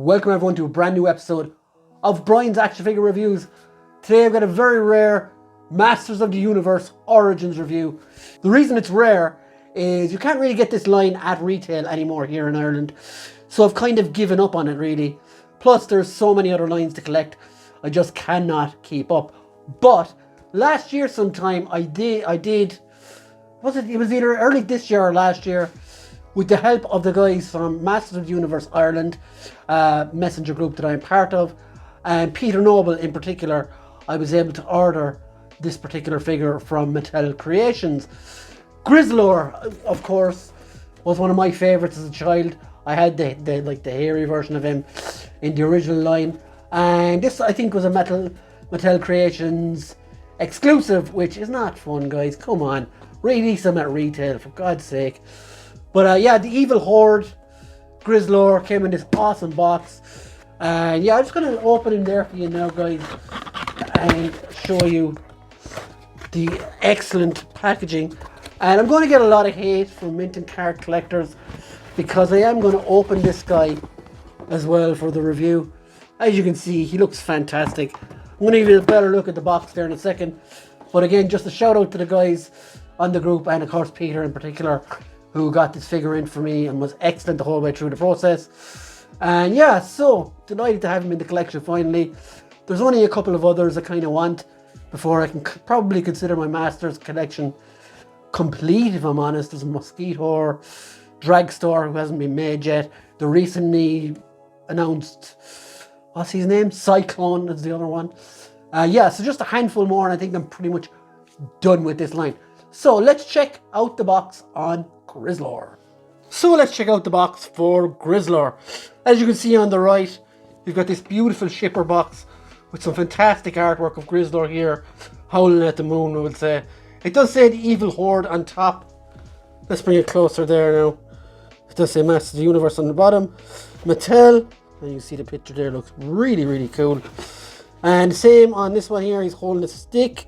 Welcome everyone to a brand new episode of Brian's Action Figure Reviews. Today I've got a very rare Masters of the Universe Origins review. The reason it's rare is you can't really get this line at retail anymore here in Ireland. So I've kind of given up on it really. Plus there's so many other lines to collect, I just cannot keep up. But last year sometime I did, it was either early this year or last year, with the help of the guys from Masters of the Universe Ireland, messenger group that I'm part of, and Peter Noble in particular, I was able to order this particular figure from Mattel Creations. Grizzlor, of course, was one of my favourites as a child. I had the hairy version of him in the original line, and this I think was a Mattel Creations exclusive, which is not fun, guys. Come on, release them at retail for God's sake. But yeah, the Evil Horde Grizzlor came in this awesome box. And yeah, I'm just going to open him there for you now, guys, and show you the excellent packaging. And I'm going to get a lot of hate from mint and card collectors because I am going to open this guy as well for the review. As you can see, he looks fantastic. I'm going to give you a better look at the box there in a second. But again, just a shout out to the guys on the group, and of course Peter in particular, who got this figure in for me and was excellent the whole way through the process. And yeah, so delighted to have him in the collection finally. There's only a couple of others I kind of want before I can probably consider my Masters collection complete, if I'm honest. There's a Mosquito Dragstore who hasn't been made yet. The recently announced, what's his name? Cyclone is the other one. Yeah, so just a handful more and I think I'm pretty much done with this line. So let's check out the box on Grizzlor. So let's check out the box for Grizzlor. As you can see on the right, you've got this beautiful shipper box with some fantastic artwork of Grizzlor here, howling at the moon, I would say. It does say the Evil Horde on top. Let's bring it closer there now. It does say Masters of the Universe on the bottom. Mattel, and you see the picture there, looks really, really cool. And same on this one here, he's holding a stick.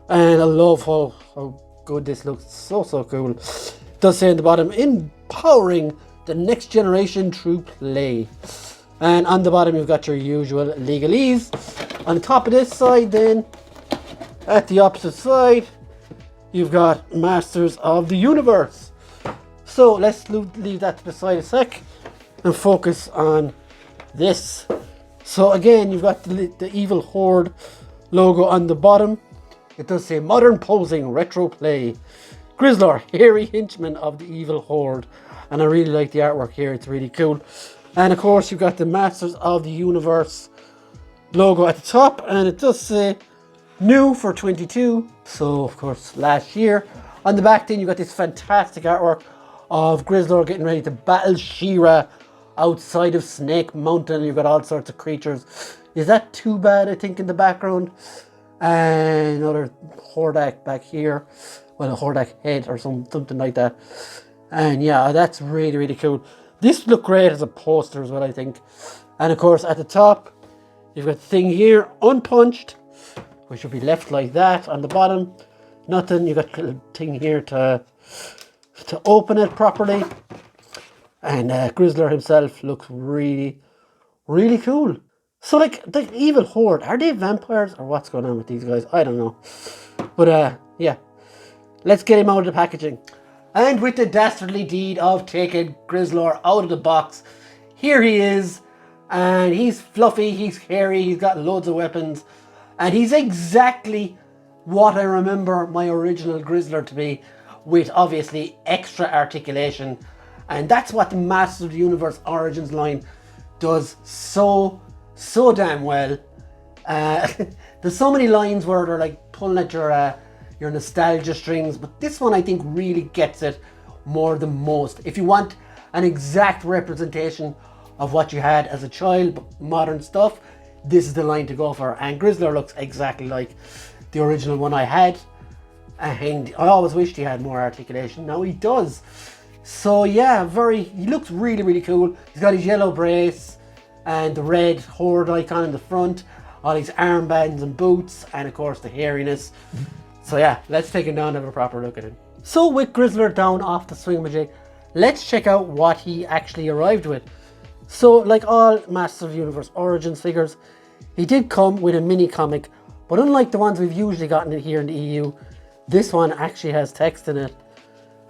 And I love how good this looks, so cool. It does say in the bottom, empowering the next generation through play. And on the bottom you've got your usual legalese. On the top of this side then, at the opposite side, you've got Masters of the Universe. So let's leave that to the side a sec and focus on this. So again, you've got the Evil Horde logo on the bottom. It does say modern posing retro play. Grizzlor, hairy henchman of the Evil Horde. And I really like the artwork here, it's really cool. And of course you've got the Masters of the Universe logo at the top, and it does say new for 22. So of course last year. On the back then you've got this fantastic artwork of Grizzlor getting ready to battle She-Ra outside of Snake Mountain. You've got all sorts of creatures. Is that too bad, I think, in the background? And another Hordak back here. Well, a Hordak head or something like that. And yeah, that's really, really cool. This looked great as a poster as well, I think. And of course, at the top, you've got the thing here, unpunched, which will be left like that. On the bottom, nothing. You've got a little thing here to open it properly. And Grizzlor himself looks really, really cool. So like, the Evil Horde, are they vampires or what's going on with these guys? I don't know. But yeah, let's get him out of the packaging. And with the dastardly deed of taking Grizzlor out of the box, here he is. And he's fluffy, he's hairy, he's got loads of weapons. And he's exactly what I remember my original Grizzlor to be, with obviously extra articulation. And that's what the Masters of the Universe Origins line does so damn well. There's so many lines where they're like pulling at your nostalgia strings, but this one I think really gets it more than most. If you want an exact representation of what you had as a child, but modern stuff, this is the line to go for. And Grizzlor looks exactly like the original one I had, and I always wished he had more articulation. Now he does. So yeah, he looks really, really cool. He's got his yellow brace and the red Horde icon in the front, all these armbands and boots, and of course the hairiness. So yeah, let's take him down and have a proper look at him. So with Grizzlor down off the swing majig, let's check out what he actually arrived with. So like all Masters of Universe Origins figures, he did come with a mini comic, but unlike the ones we've usually gotten here in the EU, this one actually has text in it.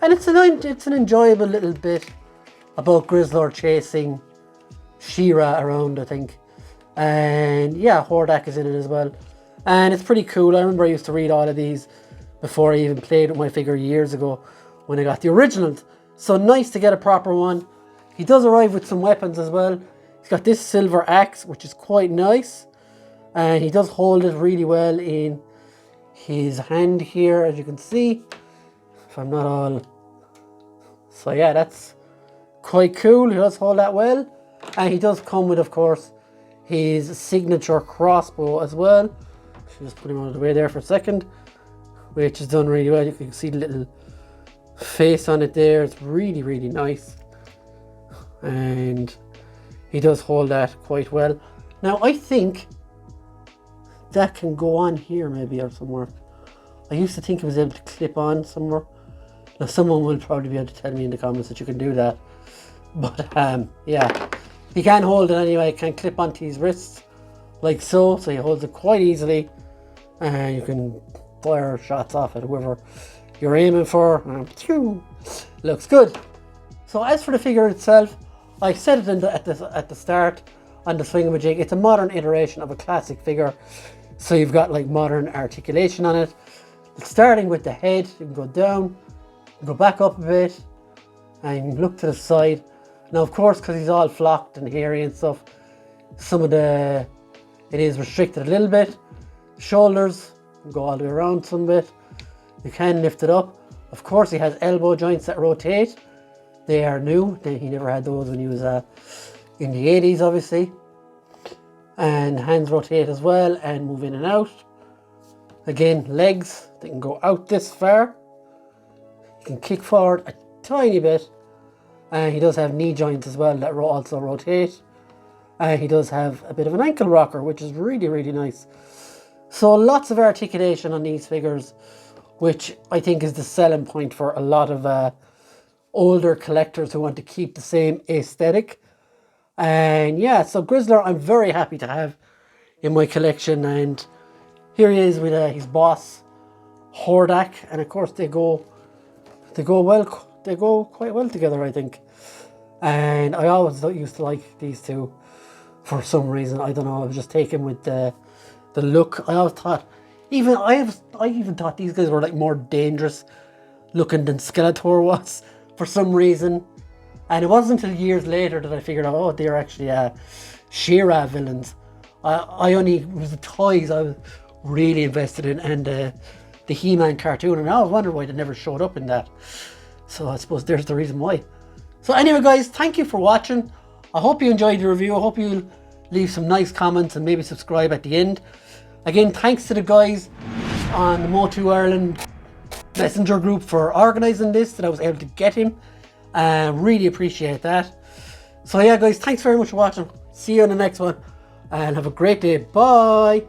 And it's an enjoyable little bit about Grizzlor chasing She-Ra around, I think. And yeah, Horde is in it as well. And it's pretty cool. I remember I used to read all of these before I even played with my figure years ago when I got the originals. So nice to get a proper one. He does arrive with some weapons as well. He's got this silver axe, which is quite nice. And he does hold it really well in his hand here, as you can see. If I'm not all... So yeah, that's quite cool. He does hold that well. And he does come with, of course, his signature crossbow as well. Should just put him out of the way there for a second. Which is done really well. You can see the little face on it there. It's really, really nice. And he does hold that quite well. Now, I think that can go on here maybe or somewhere. I used to think it was able to clip on somewhere. Now, someone will probably be able to tell me in the comments that you can do that. But, yeah. He can hold it anyway. It can clip onto his wrists like so. So he holds it quite easily. And you can fire shots off at whoever you're aiming for. Looks good. So as for the figure itself, I said it at the start on the Swingamajig, it's a modern iteration of a classic figure. So you've got like modern articulation on it. Starting with the head, you can go down, go back up a bit, and look to the side. Now of course, because he's all flocked and hairy and stuff, it is restricted a little bit. Shoulders, go all the way around some bit. You can lift it up. Of course, he has elbow joints that rotate. They are new. He never had those when he was in the 80s, obviously. And hands rotate as well and move in and out. Again, legs, they can go out this far. He can kick forward a tiny bit. And he does have knee joints as well that also rotate. And he does have a bit of an ankle rocker, which is really, really nice. So lots of articulation on these figures, which I think is the selling point for a lot of older collectors who want to keep the same aesthetic. And yeah, so Grizzlor I'm very happy to have in my collection. And here he is with his boss, Horde. And of course they go quite well together, I think. And I always used to like these two for some reason. I don't know, I was just taken with the look. I always thought, I even thought these guys were like more dangerous looking than Skeletor was for some reason. And it wasn't until years later that I figured out, oh, they're actually She-Ra villains. It was the toys I was really invested in, and the He-Man cartoon, and I was wondering why they never showed up in that. So I suppose there's the reason why. So anyway guys, thank you for watching. I hope you enjoyed the review. I hope you'll leave some nice comments and maybe subscribe at the end. Again, thanks to the guys on the Motu Ireland Messenger group for organising this, that I was able to get him. Really appreciate that. So yeah guys, thanks very much for watching. See you on the next one and have a great day. Bye.